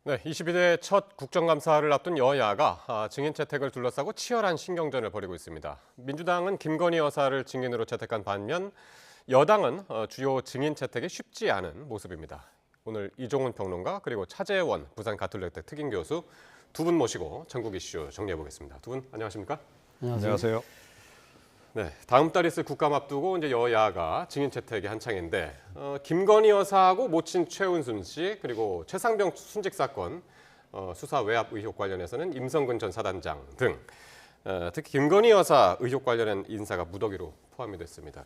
네, 22대 첫 국정감사를 앞둔 여야가 증인 채택을 둘러싸고 치열한 신경전을 벌이고 있습니다. 민주당은 김건희 여사를 증인으로 채택한 반면 여당은 주요 증인 채택이 쉽지 않은 모습입니다. 오늘 이종훈 평론가 그리고 차재원 부산 가톨릭대 특임 교수 두 분 모시고 전국 이슈 정리해 보겠습니다. 두 분 안녕하십니까? 안녕하세요. 네, 다음 달 있을 국감 앞두고 이제 여야가 증인 채택이 한창인데 김건희 여사하고 모친 최은순 씨 그리고 최상병 순직 사건 수사 외압 의혹 관련해서는 임성근 전 사단장 등 특히 김건희 여사 의혹 관련한 인사가 무더기로 포함이 됐습니다.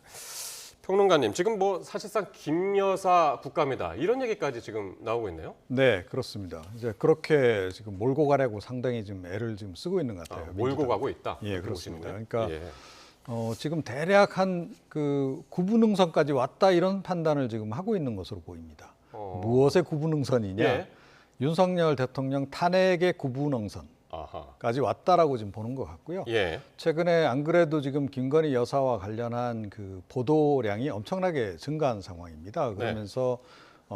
평론가님, 지금 뭐 사실상 김 여사 국감이다 이런 얘기까지 지금 나오고 있네요. 네, 그렇습니다. 이제 그렇게 지금 몰고 가려고 상당히 지금 애를 지금 쓰고 있는 것 같아요. 몰고 가고 있다. 예, 그렇습니다. 보시는데. 그러니까 예. 지금 대략 한 구분응선까지 왔다 이런 판단을 지금 하고 있는 것으로 보입니다. 무엇의 구분응선이냐? 예. 윤석열 대통령 탄핵의 구분응선까지 아하. 왔다라고 지금 보는 것 같고요. 예. 최근에 안 그래도 지금 김건희 여사와 관련한 그 보도량이 엄청나게 증가한 상황입니다. 그러면서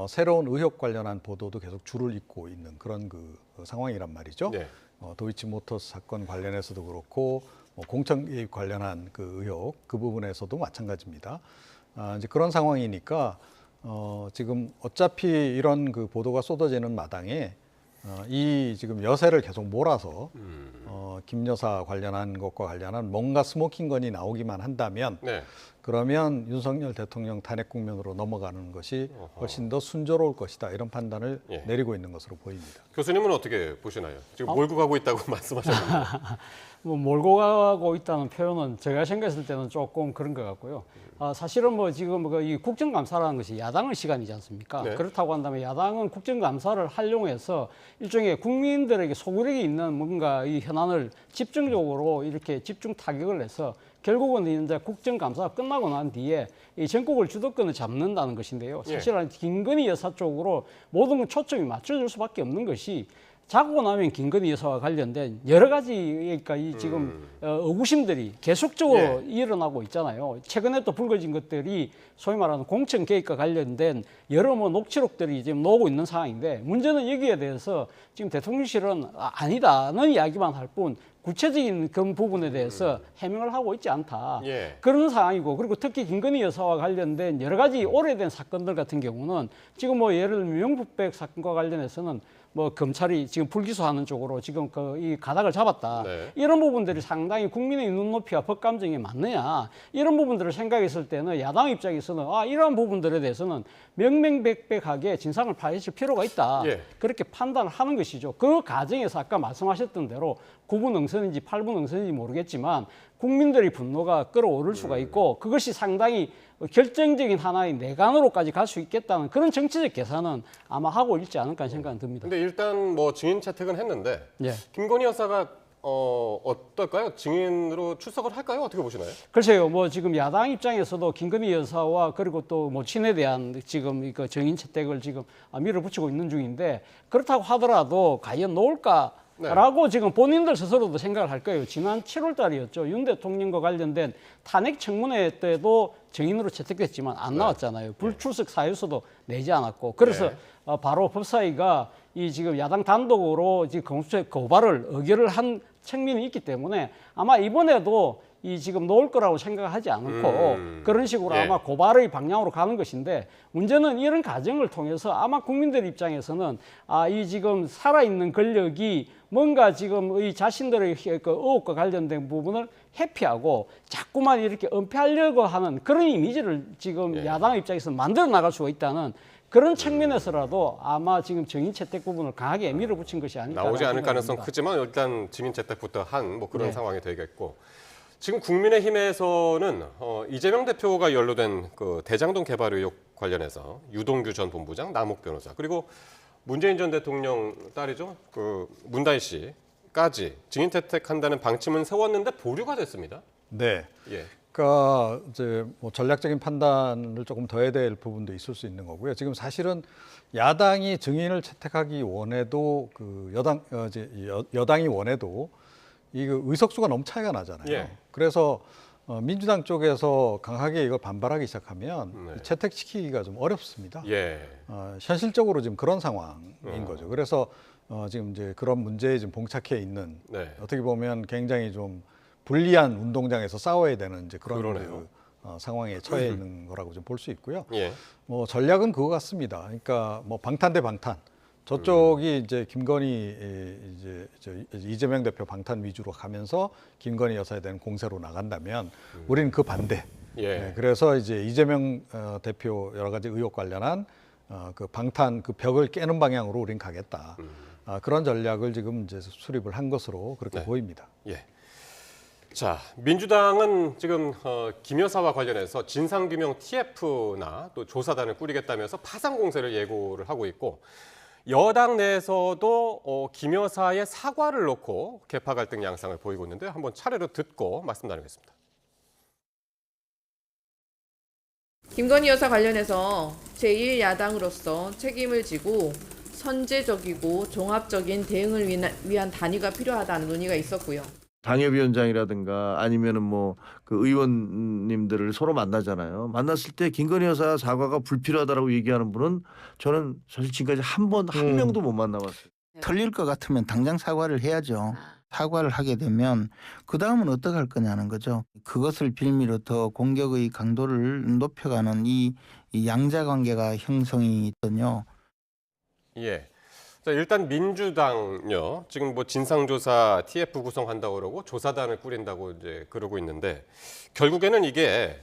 새로운 의혹 관련한 보도도 계속 줄을 잇고 있는 그런 그 상황이란 말이죠. 네. 도이치모터스 사건 관련해서도 그렇고 공천 개입 관련한 그 의혹 그 부분에서도 마찬가지입니다. 이제 그런 상황이니까 지금 어차피 이런 그 보도가 쏟아지는 마당에 이 지금 여세를 계속 몰아서 김 여사 관련한 것과 관련한 뭔가 스모킹건이 나오기만 한다면 네. 그러면 윤석열 대통령 탄핵 국면으로 넘어가는 것이 훨씬 더 순조로울 것이다 이런 판단을 예. 내리고 있는 것으로 보입니다. 교수님은 어떻게 보시나요? 지금 몰고 가고 있다고 말씀하셨는데. 뭐 몰고 가고 있다는 표현은 제가 생각했을 때는 조금 그런 것 같고요. 사실은 뭐 지금 이 국정감사라는 것이 야당의 시간이지 않습니까? 네. 그렇다고 한다면 야당은 국정감사를 활용해서 일종의 국민들에게 소구력이 있는 뭔가 이 현안을 집중적으로 이렇게 집중 타격을 해서 결국은 이제 국정감사가 끝나고 난 뒤에 이 전국을 주도권을 잡는다는 것인데요. 사실은 김건희 여사 쪽으로 모든 초점이 맞춰질 수밖에 없는 것이 자고 나면 김건희 여사와 관련된 여러 가지 그러니까 이 지금 의구심들이 계속적으로 일어나고 있잖아요. 최근에 또 불거진 것들이 소위 말하는 공천 개입과 관련된 여러 뭐 녹취록들이 지금 나오고 있는 상황인데 문제는 여기에 대해서 지금 대통령실은 아니다는 이야기만 할 뿐 구체적인 그 부분에 대해서 해명을 하고 있지 않다. 예. 그런 상황이고 그리고 특히 김건희 여사와 관련된 여러 가지 오래된 사건들 같은 경우는 지금 뭐 예를 들면 명품백 사건과 관련해서는 뭐 검찰이 지금 불기소하는 쪽으로 지금 이 가닥을 잡았다. 네. 이런 부분들이 상당히 국민의 눈높이와 법 감정에 맞느냐 이런 부분들을 생각했을 때는 야당 입장에서는 이러한 부분들에 대해서는 명명백백하게 진상을 파헤칠 필요가 있다. 예. 그렇게 판단을 하는 것이죠. 그 과정에서 아까 말씀하셨던 대로 9분 응선인지 8분 응선인지 모르겠지만 국민들의 분노가 끌어오를 수가 있고 그것이 상당히 결정적인 하나의 내관으로까지 갈 수 있겠다는 그런 정치적 계산은 아마 하고 있지 않을까 생각은 듭니다. 근데 일단 뭐 증인 채택은 했는데 예. 김건희 여사가 어떨까요? 증인으로 출석을 할까요? 어떻게 보시나요? 글쎄요, 뭐 지금 야당 입장에서도 김건희 여사와 그리고 또 모친에 대한 지금 이거 증인 채택을 지금 밀어붙이고 있는 중인데 그렇다고 하더라도 과연 놓을까? 라고 지금 본인들 스스로도 생각을 할 거예요. 지난 7월 달이었죠. 윤 대통령과 관련된 탄핵 청문회 때도 증인으로 채택됐지만 안 나왔잖아요. 불출석 사유서도 내지 않았고. 그래서 바로 법사위가 이 지금 야당 단독으로 지금 공수처 고발을 의결을 한 측면이 있기 때문에 아마 이번에도 이 지금 놓을 거라고 생각하지 않고 그런 식으로 아마 고발의 방향으로 가는 것인데 문제는 이런 과정을 통해서 아마 국민들 입장에서는 이 지금 살아있는 권력이 뭔가 지금 이 자신들의 그 의혹과 관련된 부분을 회피하고 자꾸만 이렇게 은폐하려고 하는 그런 이미지를 지금 야당 입장에서 만들어 나갈 수가 있다는 그런 측면에서라도 아마 지금 증인 채택 부분을 강하게 밀어붙인 것이 아닐까. 나오지 않을 가능성 크지만 일단 증인 채택부터 한 뭐 그런 상황이 되겠고 지금 국민의힘에서는 이재명 대표가 연루된 그 대장동 개발 의혹 관련해서 유동규 전 본부장, 남욱 변호사 그리고 문재인 전 대통령 딸이죠 그 문다희 씨까지 증인 채택한다는 방침은 세웠는데 보류가 됐습니다. 네. 예. 그러니까 이제 뭐 전략적인 판단을 조금 더 해야 될 부분도 있을 수 있는 거고요. 지금 사실은 야당이 증인을 채택하기 원해도 그 여당이 원해도 이 의석수가 너무 차이가 나잖아요. 예. 그래서 민주당 쪽에서 강하게 이걸 반발하기 시작하면 네. 채택시키기가 좀 어렵습니다. 예. 현실적으로 지금 그런 상황인 거죠. 그래서 지금 이제 그런 문제에 지금 봉착해 있는 네. 어떻게 보면 굉장히 좀 불리한 운동장에서 싸워야 되는 이제 그런 그러네요. 상황에 처해 있는 거라고 좀 볼 수 있고요. 예. 뭐 전략은 그거 같습니다. 그러니까 뭐 방탄 대 방탄. 저쪽이 이제 김건희 이재명 대표 방탄 위주로 가면서 김건희 여사에 대한 공세로 나간다면 우리는 그 반대. 예. 네, 그래서 이제 이재명 대표 여러 가지 의혹 관련한 그 방탄 그 벽을 깨는 방향으로 우린 가겠다. 그런 전략을 지금 이제 수립을 한 것으로 그렇게 네. 보입니다. 예. 자, 민주당은 지금 김 여사와 관련해서 진상규명 TF나 또 조사단을 꾸리겠다면서 파상 공세를 예고를 하고 있고 여당 내에서도 김 여사의 사과를 놓고 개파 갈등 양상을 보이고 있는데 한번 차례로 듣고 말씀 나누겠습니다. 김건희 여사 관련해서 제1야당으로서 책임을 지고 선제적이고 종합적인 대응을 위한 단위가 필요하다는 논의가 있었고요. 당협위원장이라든가 아니면은 뭐 그 의원님들을 서로 만나잖아요. 만났을 때 김건희 여사 사과가 불필요하다라고 얘기하는 분은 저는 사실 지금까지 한 명도 못 만나봤어요. 털릴 것 같으면 당장 사과를 해야죠. 사과를 하게 되면 그 다음은 어떻게 할 거냐는 거죠. 그것을 빌미로 더 공격의 강도를 높여가는 이 양자 관계가 형성이 있거든요. 예. 자, 일단 민주당요. 지금 뭐 진상조사 TF 구성한다고 그러고 조사단을 꾸린다고 이제 그러고 있는데 결국에는 이게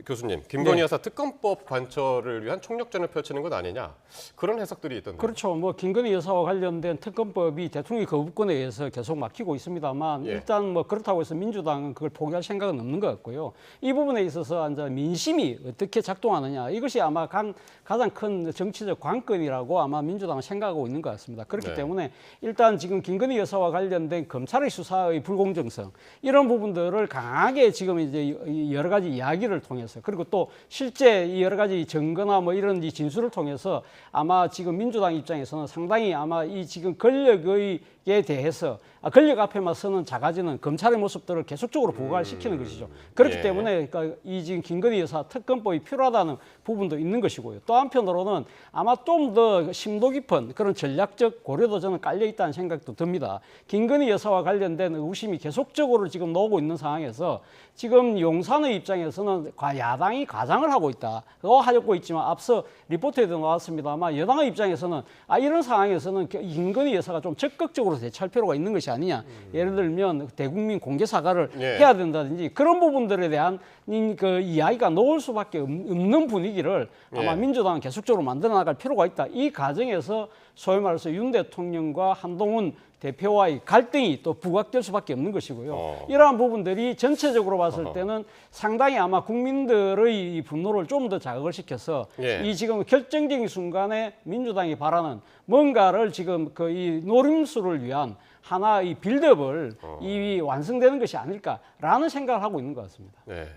교수님, 김건희 네. 여사 특검법 관철을 위한 총력전을 펼치는 것 아니냐 그런 해석들이 있던데. 그렇죠. 뭐 김건희 여사와 관련된 특검법이 대통령 거부권에 의해서 계속 막히고 있습니다만 예. 일단 뭐 그렇다고 해서 민주당은 그걸 포기할 생각은 없는 것 같고요. 이 부분에 있어서 이제 민심이 어떻게 작동하느냐 이것이 아마 가장 큰 정치적 관건이라고 아마 민주당은 생각하고 있는 것 같습니다. 그렇기 네. 때문에 일단 지금 김건희 여사와 관련된 검찰의 수사의 불공정성 이런 부분들을 강하게 지금 이제 여러 가지 이야기를 통해서 그리고 또 실제 이 여러 가지 증거나 뭐 이런 이 진술을 통해서 아마 지금 민주당 입장에서는 상당히 아마 이 지금 권력에 대해서 권력 앞에만 서는 작아지는 검찰의 모습들을 계속적으로 부각시키는 것이죠. 그렇기 예. 때문에 그러니까 이 지금 김건희 여사 특검법이 필요하다는 부분도 있는 것이고요. 또 한편으로는 아마 좀 더 심도 깊은 그런 전략적 고려도 저는 깔려 있다는 생각도 듭니다. 김건희 여사와 관련된 의구심이 계속적으로 지금 나오고 있는 상황에서 지금 용산의 입장에서는 야당이 가장을 하고 있다고 하고 있지만 앞서 리포트에도 나왔습니다만 여당의 입장에서는 이런 상황에서는 김건희 여사가 좀 적극적으로 대처할 필요가 있는 것이 아니냐. 예를 들면 대국민 공개 사과를 예. 해야 된다든지 그런 부분들에 대한 그 이야기가 나올 수밖에 없는 분위기를 아마 예. 민주당은 계속적으로 만들어 나갈 필요가 있다. 이 과정에서 소위 말해서 윤 대통령과 한동훈 대표와의 갈등이 또 부각될 수밖에 없는 것이고요. 이러한 부분들이 전체적으로 봤을 때는 상당히 아마 국민들의 이 분노를 좀 더 자극을 시켜서 예. 이 지금 결정적인 순간에 민주당이 바라는 뭔가를 지금 그 이 노림수를 위한 하나의 빌드업을 이 완성되는 것이 아닐까라는 생각을 하고 있는 것 같습니다. 네.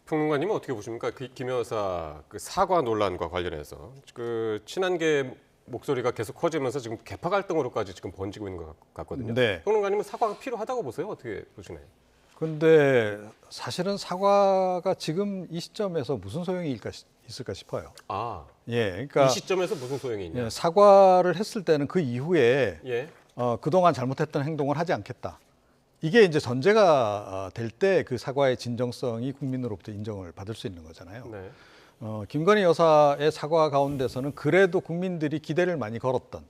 평론가님은 어떻게 보십니까? 김 여사 그 사과 논란과 관련해서 그 친한계 목소리가 계속 커지면서 지금 개파 갈등으로까지 지금 번지고 있는 것 같거든요. 네. 평론가님은 사과가 필요하다고 보세요? 어떻게 보시나요? 근데 사실은 사과가 지금 이 시점에서 무슨 소용이 있을까 싶어요. 아, 예, 그러니까 이 시점에서 무슨 소용이 있냐? 예, 사과를 했을 때는 그 이후에 예. 그동안 잘못했던 행동을 하지 않겠다. 이게 이제 전제가 될 때 그 사과의 진정성이 국민으로부터 인정을 받을 수 있는 거잖아요. 네. 김건희 여사의 사과 가운데서는 그래도 국민들이 기대를 많이 걸었던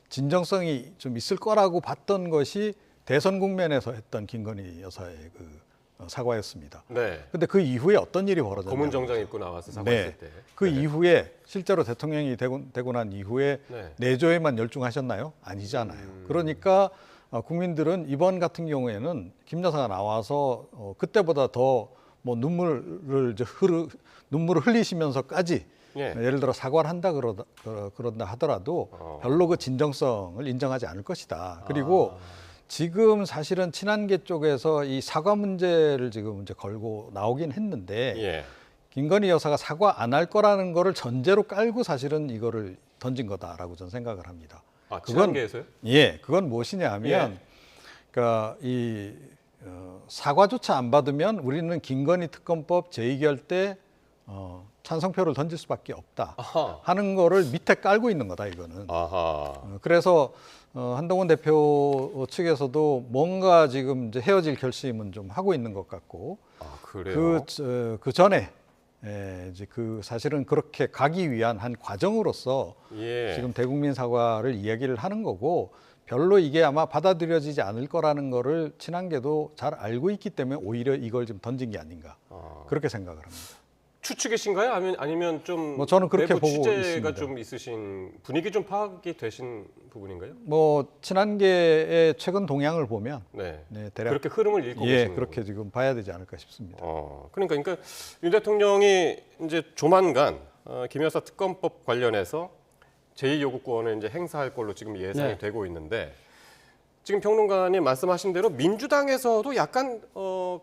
진정성이 좀 있을 거라고 봤던 것이 대선 국면에서 했던 김건희 여사의 그 사과였습니다. 네. 근데 그 이후에 어떤 일이 벌어졌냐? 검은 정장 입고 나와서 사과했을 네. 때. 그 네. 이후에 실제로 대통령이 되고 난 이후에 네. 내조에만 열중하셨나요? 아니잖아요. 그러니까 국민들은 이번 같은 경우에는 김 여사가 나와서 그때보다 더 뭐 눈물을 흘리시면서까지 예. 예를 들어 사과를 한다 그런다 하더라도 별로 그 진정성을 인정하지 않을 것이다. 그리고 지금 사실은 친한계 쪽에서 이 사과 문제를 지금 이제 걸고 나오긴 했는데 예. 김건희 여사가 사과 안 할 거라는 거를 전제로 깔고 사실은 이거를 던진 거다라고 저는 생각을 합니다. 아, 친한계에서요? 예, 그건 무엇이냐 하면 그러니까 이 사과조차 안 받으면 우리는 김건희 특검법 제2결 때 찬성표를 던질 수밖에 없다 아하. 하는 거를 밑에 깔고 있는 거다 이거는. 아하. 그래서 한동훈 대표 측에서도 뭔가 지금 이제 헤어질 결심은 좀 하고 있는 것 같고 아, 그래요. 그 전에 이제 그 사실은 그렇게 가기 위한 한 과정으로서 예. 지금 대국민 사과를 이야기를 하는 거고 별로 이게 아마 받아들여지지 않을 거라는 거를 친한계도 잘 알고 있기 때문에 오히려 이걸 좀 던진 게 아닌가 그렇게 생각을 합니다. 추측이신가요? 아니면 좀 뭐 저는 그렇게 내부 보고 취재가 있습니다. 좀 있으신 분위기 좀 파악이 되신 부분인가요? 뭐 친한계의 최근 동향을 보면 네. 네, 대략 그렇게 흐름을 읽고 예 계시는 그렇게 지금 봐야 되지 않을까 싶습니다. 그러니까 윤 대통령이 이제 조만간 김 여사 특검법 관련해서 제2요구권을 이제 행사할 걸로 지금 예상이 네. 되고 있는데 지금 평론가님 말씀하신 대로 민주당에서도 약간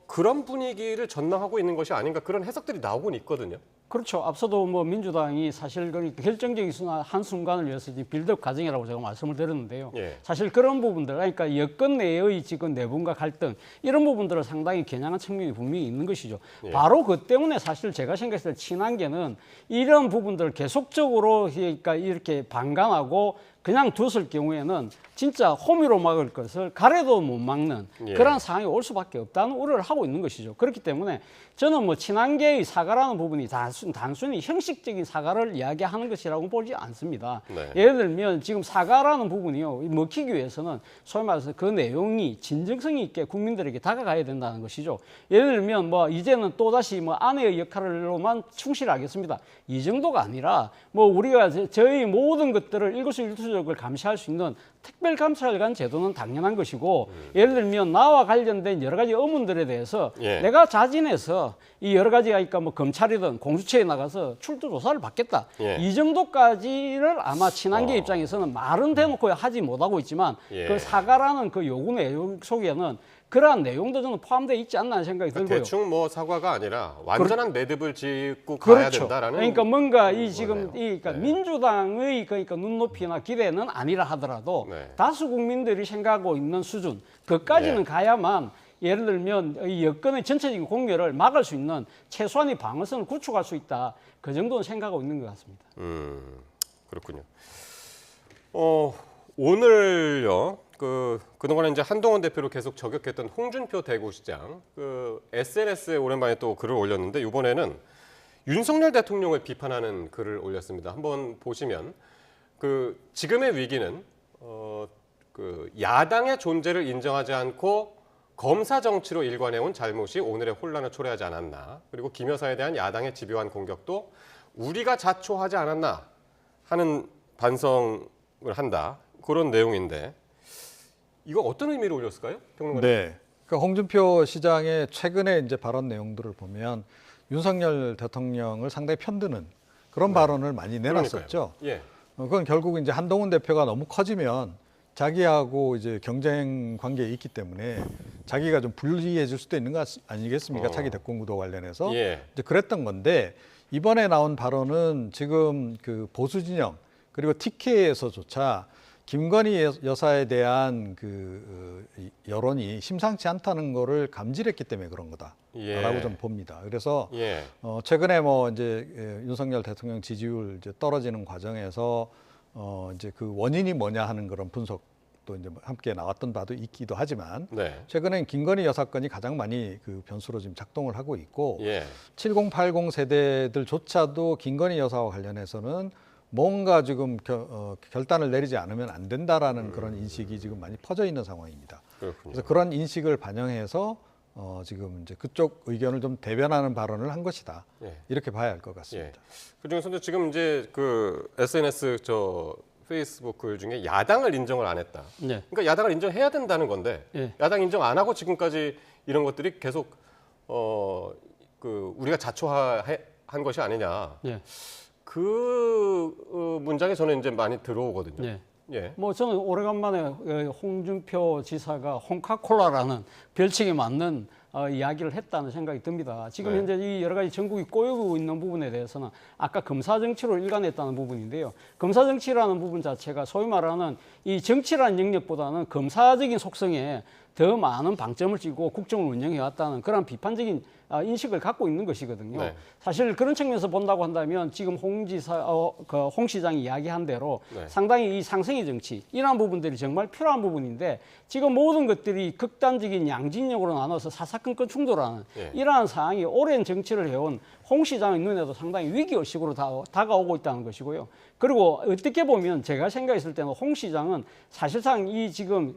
그런 분위기를 전망하고 있는 것이 아닌가 그런 해석들이 나오곤 있거든요. 그렇죠. 앞서도 뭐 민주당이 사실 그러니까 결정적인 한순간을 위해서 지금 빌드업 과정이라고 제가 말씀을 드렸는데요. 예. 사실 그런 부분들, 그러니까 여권 내의 지금 내분과 갈등 이런 부분들을 상당히 겨냥한 측면이 분명히 있는 것이죠. 예. 바로 그 때문에 사실 제가 생각했을 때 친한계는 이런 부분들을 계속적으로 그러니까 이렇게 방관하고 그냥 뒀을 경우에는 진짜 호미로 막을 것을 가래도 못 막는 예. 그런 상황이 올 수밖에 없다는 우려를 하고 있는 것이죠. 그렇기 때문에 저는 뭐 친한계의 사과라는 부분이 단순히 형식적인 사과를 이야기하는 것이라고 보지 않습니다. 네. 예를 들면 지금 사과라는 부분이요 먹히기 위해서는 소위 말해서 그 내용이 진정성이 있게 국민들에게 다가가야 된다는 것이죠. 예를 들면 뭐 이제는 또 다시 뭐 아내의 역할로만 충실하겠습니다. 이 정도가 아니라 뭐 우리가 저희 모든 것들을 일거수일투족을 감시할 수 있는 특별감찰관 제도는 당연한 것이고 예를 들면 나와 관련된 여러 가지 의문들에 대해서 예. 내가 자진해서 이 여러 가지가 그러니까 뭐 검찰이든 공수처에 나가서 출두 조사를 받겠다. 예. 이 정도까지를 아마 친한계 입장에서는 말은 대놓고 하지 못하고 있지만 예. 그 사과라는 그 요구 내용 속에는 그러한 내용도 저는 포함되어 있지 않나 하는 생각이 그러니까 들고요. 대충 뭐 사과가 아니라 완전한 매듭을 짓고 가야 그렇죠. 된다라는. 그러니까 뭔가 이 지금 거네요. 이 그러니까 네. 민주당의 그러니까 눈높이나 기대는 아니라 하더라도 네. 다수 국민들이 생각하고 있는 수준 그까지는 네. 가야만 예를 들면 이 여건의 전체적인 공멸을 막을 수 있는 최소한의 방어선을 구축할 수 있다. 그 정도는 생각하고 있는 것 같습니다. 그렇군요. 오늘요. 그동안에 이제 한동훈 대표를 계속 저격했던 홍준표 대구시장 SNS에 오랜만에 또 글을 올렸는데 이번에는 윤석열 대통령을 비판하는 글을 올렸습니다. 한번 보시면 지금의 위기는 야당의 존재를 인정하지 않고 검사 정치로 일관해온 잘못이 오늘의 혼란을 초래하지 않았나. 그리고 김 여사에 대한 야당의 집요한 공격도 우리가 자초하지 않았나 하는 반성을 한다. 그런 내용인데 이거 어떤 의미로 올렸을까요? 평론가님? 네. 그러니까 홍준표 시장의 최근에 이제 발언 내용들을 보면 윤석열 대통령을 상당히 편드는 그런 발언을 많이 내놨었죠. 그러니까요. 예. 그건 결국 이제 한동훈 대표가 너무 커지면 자기하고 이제 경쟁 관계에 있기 때문에 자기가 좀 불리해질 수도 있는 거 아니겠습니까? 차기 대권 구도 관련해서 예. 이제 그랬던 건데 이번에 나온 발언은 지금 그 보수 진영 그리고 TK에서조차 김건희 여사에 대한 그 여론이 심상치 않다는 거를 감지했기 때문에 그런 거다라고 예. 좀 봅니다. 그래서 예. 최근에 뭐 이제 윤석열 대통령 지지율 이제 떨어지는 과정에서 이제 그 원인이 뭐냐 하는 그런 분석도 이제 함께 나왔던 바도 있기도 하지만 네. 최근엔 김건희 여사 건이 가장 많이 그 변수로 지금 작동을 하고 있고 예. 70, 80 세대들조차도 김건희 여사와 관련해서는 뭔가 지금 결단을 내리지 않으면 안 된다라는 그런 인식이 지금 많이 퍼져 있는 상황입니다. 그렇군요. 그래서 그런 인식을 반영해서 지금 이제 그쪽 의견을 좀 대변하는 발언을 한 것이다. 예. 이렇게 봐야 할 것 같습니다. 예. 그중에서도 지금 이제 SNS 페이스북 글 중에 야당을 인정을 안 했다. 네. 그러니까 야당을 인정해야 된다는 건데 예. 야당 인정 안 하고 지금까지 이런 것들이 계속 우리가 자초한 것이 아니냐. 네. 그 문장이 저는 이제 많이 들어오거든요. 네. 예. 뭐 저는 오래간만에 홍준표 지사가 홍카콜라라는 별칭에 맞는 이야기를 했다는 생각이 듭니다. 지금 네. 현재 이 여러 가지 전국이 꼬이고 있는 부분에 대해서는 아까 검사 정치로 일관했다는 부분인데요. 검사 정치라는 부분 자체가 소위 말하는 이 정치라는 영역보다는 검사적인 속성에 더 많은 방점을 찍고 국정을 운영해왔다는 그런 비판적인 인식을 갖고 있는 것이거든요. 네. 사실 그런 측면에서 본다고 한다면 지금 홍 시장이 이야기한 대로 네. 상당히 이 상생의 정치 이러한 부분들이 정말 필요한 부분인데 지금 모든 것들이 극단적인 양진역으로 나눠서 사사건건 충돌하는 예. 이러한 상황이 오랜 정치를 해온 홍 시장의 눈에도 상당히 위기의식으로 다가오고 있다는 것이고요. 그리고 어떻게 보면 제가 생각했을 때는 홍 시장은 사실상 이 지금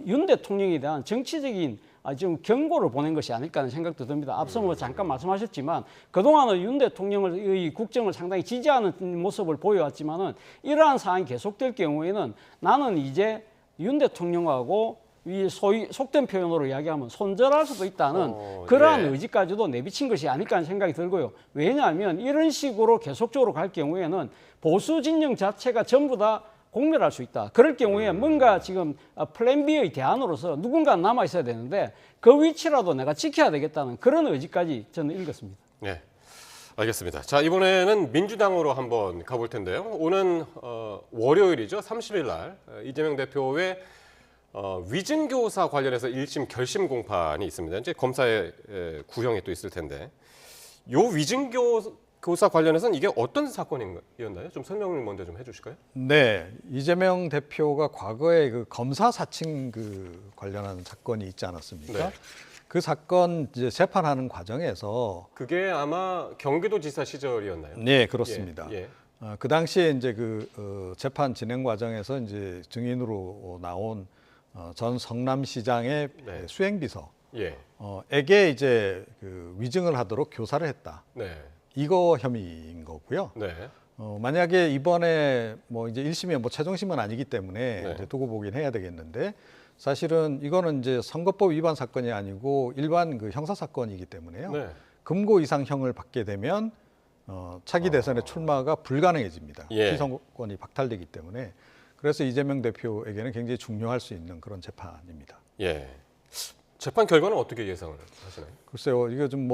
윤 대통령에 대한 정치적인 지금 경고를 보낸 것이 아닐까 하는 생각도 듭니다. 앞서 뭐 잠깐 말씀하셨지만 그동안은 윤 대통령의 국정을 상당히 지지하는 모습을 보여왔지만은 이러한 상황이 계속될 경우에는 나는 이제 윤 대통령하고 이 소위 속된 표현으로 이야기하면 손절할 수도 있다는 그러한 예. 의지까지도 내비친 것이 아닐까 하는 생각이 들고요. 왜냐하면 이런 식으로 계속적으로 갈 경우에는 보수 진영 자체가 전부 다 공멸할 수 있다. 그럴 경우에 뭔가 지금 플랜 B의 대안으로서 누군가 남아 있어야 되는데 그 위치라도 내가 지켜야 되겠다는 그런 의지까지 저는 읽었습니다. 네, 알겠습니다. 자, 이번에는 민주당으로 한번 가볼 텐데요. 오는 월요일이죠. 30일 날 이재명 대표의 위증교사 관련해서 1심 결심 공판이 있습니다. 이제 검사의 구형이 또 있을 텐데 요 위증교사 관련해서는 이게 어떤 사건이었나요? 좀 설명을 먼저 좀 해주실까요? 네, 이재명 대표가 과거에 그 검사 사칭 그 관련한 사건이 있지 않았습니까? 네. 그 사건 이제 재판하는 과정에서 그게 아마 경기도지사 시절이었나요? 네, 그렇습니다. 예, 예. 그 당시에 이제 그 재판 진행 과정에서 이제 증인으로 나온 전 성남시장의 네. 수행비서 예. 에게 이제 그 위증을 하도록 교사를 했다. 네. 이거 혐의인 거고요. 네. 만약에 이번에 뭐 이제 1심이 뭐 최종심은 아니기 때문에 네. 이제 두고 보긴 해야 되겠는데 사실은 이거는 이제 선거법 위반 사건이 아니고 일반 그 형사 사건이기 때문에요. 네. 금고 이상형을 받게 되면 차기 대선에 출마가 불가능해집니다. 예. 피선거권이 박탈되기 때문에 그래서 이재명 대표에게는 굉장히 중요할 수 있는 그런 재판입니다. 예. 재판 결과는 어떻게 예상을 하시나요? 글쎄요, 이거 좀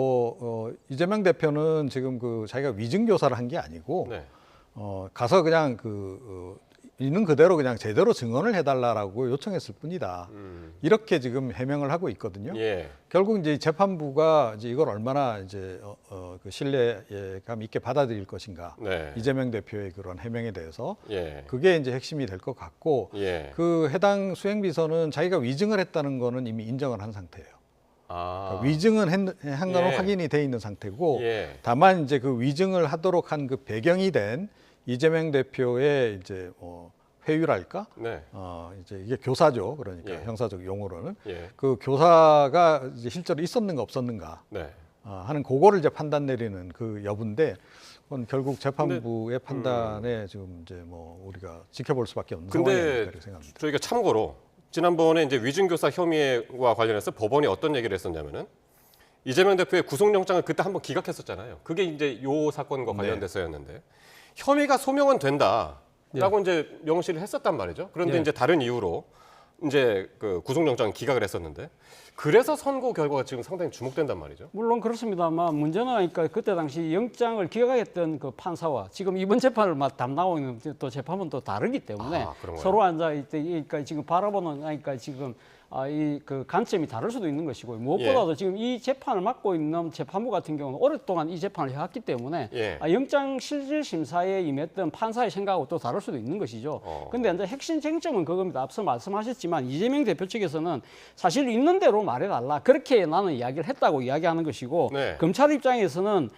이재명 대표는 지금 그 자기가 위증 교사를 한 게 아니고 네. 가서 그냥 있는 그대로 그냥 제대로 증언을 해달라고 요청했을 뿐이다. 이렇게 지금 해명을 하고 있거든요. 예. 결국 이제 재판부가 이제 이걸 얼마나 이제 그 신뢰감 있게 받아들일 것인가. 네. 이재명 대표의 그런 해명에 대해서 예. 그게 이제 핵심이 될 것 같고 예. 그 해당 수행비서는 자기가 위증을 했다는 거는 이미 인정을 한 상태예요. 아. 그러니까 위증은 한 거는 예. 확인이 돼 있는 상태고 예. 다만 이제 그 위증을 하도록 한 그 배경이 된 이재명 대표의 이제 회유랄까? 네. 이제 이게 교사죠. 그러니까 예. 형사적 용어로는 예. 그 교사가 이제 실제로 있었는가 없었는가 네. 하는 그거를 이제 판단 내리는 그 여부인데 그건 결국 재판부의 판단에 지금 이제 뭐 우리가 지켜볼 수밖에 없는 상황이 근데 아닐까 이렇게 생각합니다. 저희가 참고로 지난번에 이제 위증교사 혐의와 관련해서 법원이 어떤 얘기를 했었냐면은 이재명 대표의 구속영장을 그때 한번 기각했었잖아요. 그게 이제 요 사건과 관련돼서였는데 혐의가 소명은 된다라고 이제 명시를 했었단 말이죠. 그런데 예. 이제 다른 이유로 이제 그 구속영장을 기각을 했었는데 그래서 선고 결과가 지금 상당히 주목된단 말이죠. 물론 그렇습니다만 문제는 그러니까 그때 당시 영장을 기각했던 그 판사와 지금 이번 재판을 담당하고 있는 또 재판은 또 다르기 때문에 아, 그런가요? 서로 앉아 있으니까 지금 바라보는 그러니까 지금 이 그 관점이 다를 수도 있는 것이고 무엇보다도 지금 이 재판을 맡고 있는 재판부 같은 경우는 오랫동안 이 재판을 해왔기 때문에 예. 영장 실질 심사에 임했던 판사의 생각하고 또 다를 수도 있는 것이죠. 근데 이제 핵심 쟁점은 그겁니다. 앞서 말씀하셨지만 이재명 대표 측에서는 사실 있는 대로 말해달라 그렇게 나는 이야기를 했다고 이야기하는 것이고 네. 검찰 입장에서는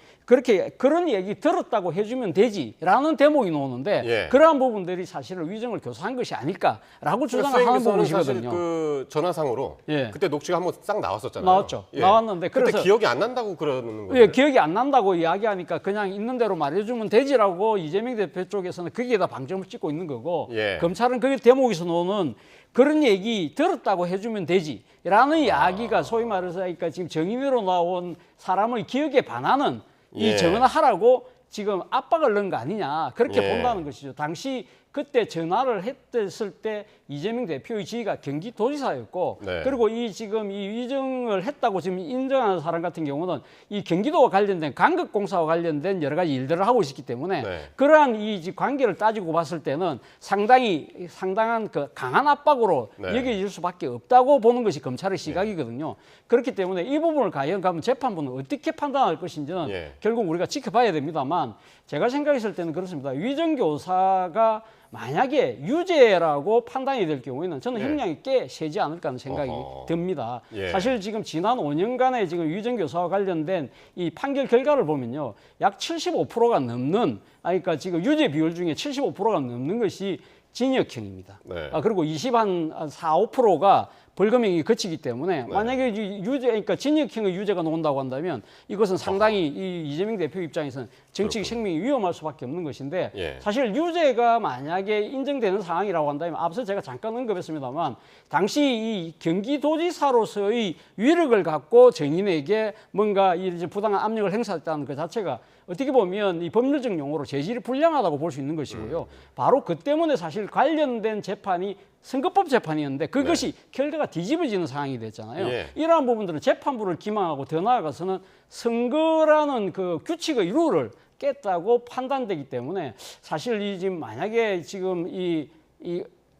그런 얘기 들었다고 해주면 되지라는 대목이 나오는데 예. 그러한 부분들이 사실은 위증을 교사한 것이 아닐까라고 주장을 하는 수행비서는 사실 부분이거든요. 그 전화상으로 예. 그때 녹취가 한번 싹 나왔었잖아요. 나왔죠. 나왔는데 그때 그래서 기억이 안 난다고 그러는 거예요. 예, 기억이 안 난다고 이야기하니까 그냥 있는 대로 말해주면 되지라고 이재명 대표 쪽에서는 거기에다 방점을 찍고 있는 거고 예. 검찰은 그 대목에서 노는 그런 얘기 들었다고 해주면 되지라는 이야기가 소위 말해서 그러니까 지금 정인으로 나온 사람의 기억에 반하는 이 예. 정언을 하라고 지금 압박을 넣은 거 아니냐 그렇게 예. 본다는 것이죠. 당시 그때 전화를 했을 때 이재명 대표의 지위가 경기도지사였고 네. 그리고 이 지금 이 위증을 했다고 지금 인정하는 사람 같은 경우는 이 경기도와 관련된 강극공사와 관련된 여러 가지 일들을 하고 있기 때문에 네. 그러한 이 관계를 따지고 봤을 때는 상당한 그 강한 압박으로 네. 여겨질 수밖에 없다고 보는 것이 검찰의 시각이거든요. 그렇기 때문에 이 부분을 과연 가면 재판부는 어떻게 판단할 것인지는 예. 결국 우리가 지켜봐야 됩니다만 제가 생각했을 때는 그렇습니다. 위정교사가 만약에 유죄라고 판단이 될 경우에는 저는 예. 형량이 꽤 세지 않을까 하는 생각이 어허. 듭니다. 예. 사실 지금 지난 5년간의 지금 위정교사와 관련된 이 판결 결과를 보면요. 약 75%가 넘는, 그러니까 지금 유죄 비율 중에 75%가 넘는 것이 징역형입니다. 네. 그리고 4, 5%가 벌금형이 그치기 때문에 네. 만약에 그러니까 징역형의 유죄가 나온다고 한다면 이것은 상당히 이 이재명 대표 입장에서는 정치적 생명이 위험할 수밖에 없는 것인데 예. 사실 유죄가 만약에 인정되는 상황이라고 한다면 앞서 제가 잠깐 언급했습니다만 당시 이 경기도지사로서의 위력을 갖고 정인에게 뭔가 이제 부당한 압력을 행사했다는 것 자체가 어떻게 보면 이 법률적 용어로 재질이 불량하다고 볼 수 있는 것이고요. 바로 그 때문에 사실 관련된 재판이 선거법 재판이었는데 그것이 결과가 뒤집어지는 상황이 됐잖아요. 예. 이러한 부분들은 재판부를 기망하고 더 나아가서는 선거라는 그 규칙의 룰을 깼다고 판단되기 때문에 사실 이 지금 만약에 지금 이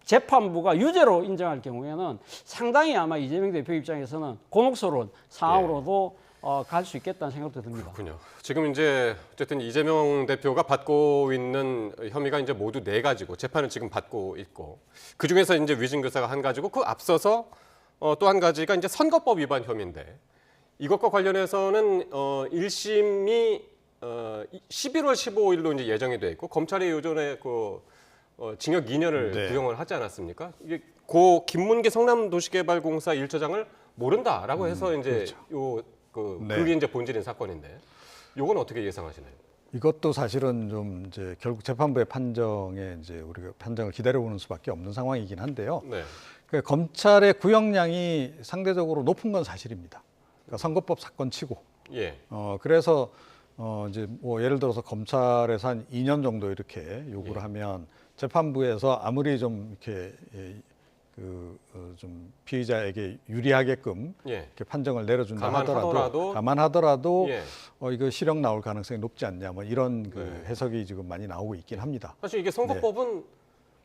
재판부가 유죄로 인정할 경우에는 상당히 아마 이재명 대표 입장에서는 곤혹스러운 상황으로도 갈 수 있겠다는 생각도 듭니다. 그렇군요. 지금 이제 어쨌든 이재명 대표가 받고 있는 혐의가 이제 모두 4가지고 재판을 지금 받고 있고 그 중에서 이제 위증교사가 1가지고 그 앞서서 또 1가지가 이제 선거법 위반 혐의인데 이것과 관련해서는 1심이 11월 15일로 이제 예정이 돼 있고 검찰이 요전에 그 징역 2년을 네. 구형을 하지 않았습니까? 이게 고 김문기 성남도시개발공사 1처장을 모른다라고 해서 이제 그렇죠. 네. 그게 이제 본질인 사건인데, 요건 어떻게 예상하시나요? 이것도 사실은 좀 이제 결국 재판부의 판정에 이제 우리가 판정을 기다려보는 수밖에 없는 상황이긴 한데요. 네. 그러니까 검찰의 구형량이 상대적으로 높은 건 사실입니다. 그러니까 선거법 사건치고. 예. 그래서 이제 뭐 예를 들어서 검찰에서 한 2년 정도 이렇게 요구를 하면 재판부에서 아무리 좀 이렇게 좀 피의자에게 유리하게끔 예. 이렇게 판정을 내려준다 감안하더라도 감안하더라도 예. 이거 실형 나올 가능성이 높지 않냐 뭐 이런 그 네. 해석이 지금 많이 나오고 있긴 합니다. 사실 이게 선거법은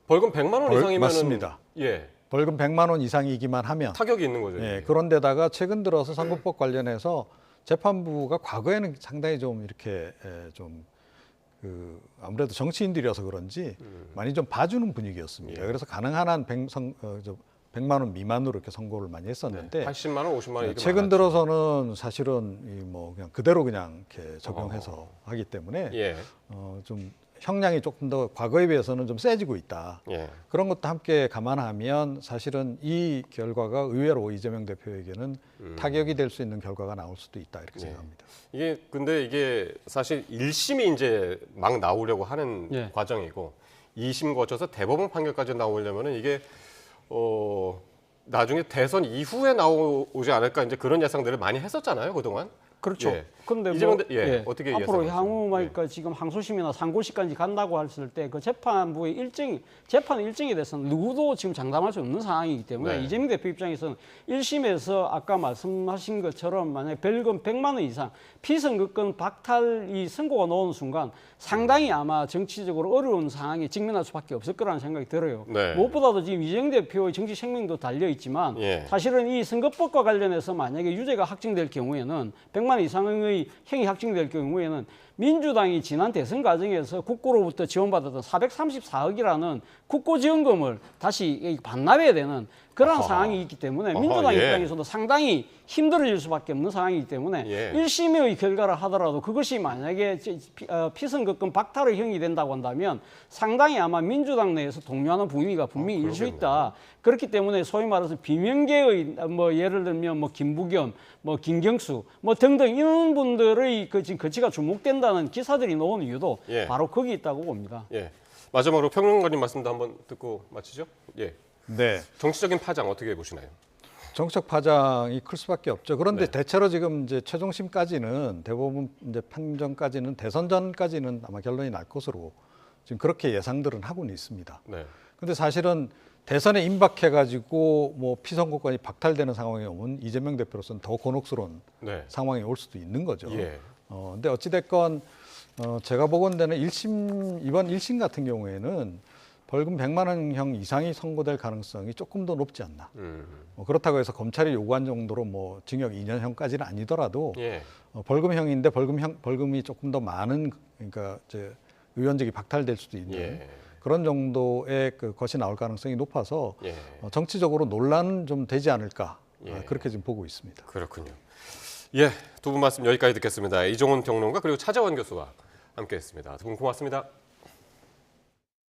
벌금 100만 원 이상이면 맞습니다. 예. 벌금 100만 원 이상이기만 하면 타격이 있는 거죠. 예, 이게. 그런데다가 최근 들어서 선거법 관련해서 재판부가 과거에는 상당히 좀 이렇게 아무래도 정치인들이어서 그런지 많이 좀 봐주는 분위기였습니다. 예. 그래서 가능한 한 100만 원 미만으로 이렇게 선고를 많이 했었는데 80만 원, 50만 원 이렇게 최근 많았죠. 들어서는 사실은 그냥 그대로 그냥 이렇게 적용해서 하기 때문에 예. 좀 형량이 조금 더 과거에 비해서는 좀 세지고 있다. 예. 그런 것도 함께 감안하면 사실은 이 결과가 의외로 이재명 대표에게는 타격이 될 수 있는 결과가 나올 수도 있다 이렇게 생각합니다. 이게 근데 이게 사실 1심이 이제 막 나오려고 하는 예. 과정이고 2심 거쳐서 대법원 판결까지 나오려면은 이게 나중에 대선 이후에 나오지 않을까 이제 그런 예상들을 많이 했었잖아요, 그동안. 그렇죠. 예. 근데 이재명 어떻게 앞으로 예상하세요? 향후 그러니까 지금 항소심이나 상고심까지 간다고 했을 때 그 재판부의 재판 일정에 대해서는 누구도 지금 장담할 수 없는 상황이기 때문에 네. 이재명 대표 입장에서는 1심에서 아까 말씀하신 것처럼 만약 벌금 100만 원 이상 피선거권 박탈 이 선고가 나오는 순간 상당히 아마 정치적으로 어려운 상황에 직면할 수밖에 없을 거라는 생각이 들어요. 네. 무엇보다도 지금 이재명 대표의 정치 생명도 달려 있지만 예. 사실은 이 선거법과 관련해서 만약에 유죄가 확정될 경우에는 100만 원 이상의 형이 확정될 경우에는 민주당이 지난 대선 과정에서 국고로부터 지원받았던 434억이라는 국고지원금을 다시 반납해야 되는 그런 아하. 상황이 있기 때문에 아하, 민주당 예. 입장에서도 상당히 힘들어질 수밖에 없는 상황이기 때문에 예. 1심의 결과를 하더라도 그것이 만약에 피선거권 박탈의 형이 된다고 한다면 상당히 아마 민주당 내에서 동요하는 분위기가 분명히 일 수 있다. 그렇기 때문에 소위 말해서 비명계의 뭐 예를 들면 뭐 김부겸, 뭐 김경수 뭐 등등 이런 분들의 지금 거치가 주목된다는 기사들이 나오는 이유도 예. 바로 거기 있다고 봅니다. 예. 마지막으로 평론가님 말씀도 한번 듣고 마치죠. 예. 네. 정치적인 파장 어떻게 보시나요? 정책 파장이 클 수밖에 없죠. 그런데 네. 대체로 지금 이제 최종심까지는 대법원 이제 판정까지는 대선 전까지는 아마 결론이 날 것으로 지금 그렇게 예상들은 하고는 있습니다. 네. 근데 사실은 대선에 임박해가지고 뭐 피선거권이 박탈되는 상황이 오면 이재명 대표로서는 더 곤혹스러운 네. 상황이 올 수도 있는 거죠. 예. 근데 어찌됐건 제가 보건대는 이번 1심 같은 경우에는 벌금 100만 원형 이상이 선고될 가능성이 조금 더 높지 않나. 그렇다고 해서 검찰이 요구한 정도로 뭐 징역 2년형까지는 아니더라도 예. 벌금형인데 벌금이 조금 더 많은, 그러니까 이제 의원직이 박탈될 수도 있는 예. 그런 정도의 그 것이 나올 가능성이 높아서 예. 정치적으로 논란은 좀 되지 않을까, 예. 그렇게 지금 보고 있습니다. 그렇군요. 예, 두 분 말씀 여기까지 듣겠습니다. 이종훈 평론가 그리고 차재원 교수와 함께했습니다. 두 분 고맙습니다.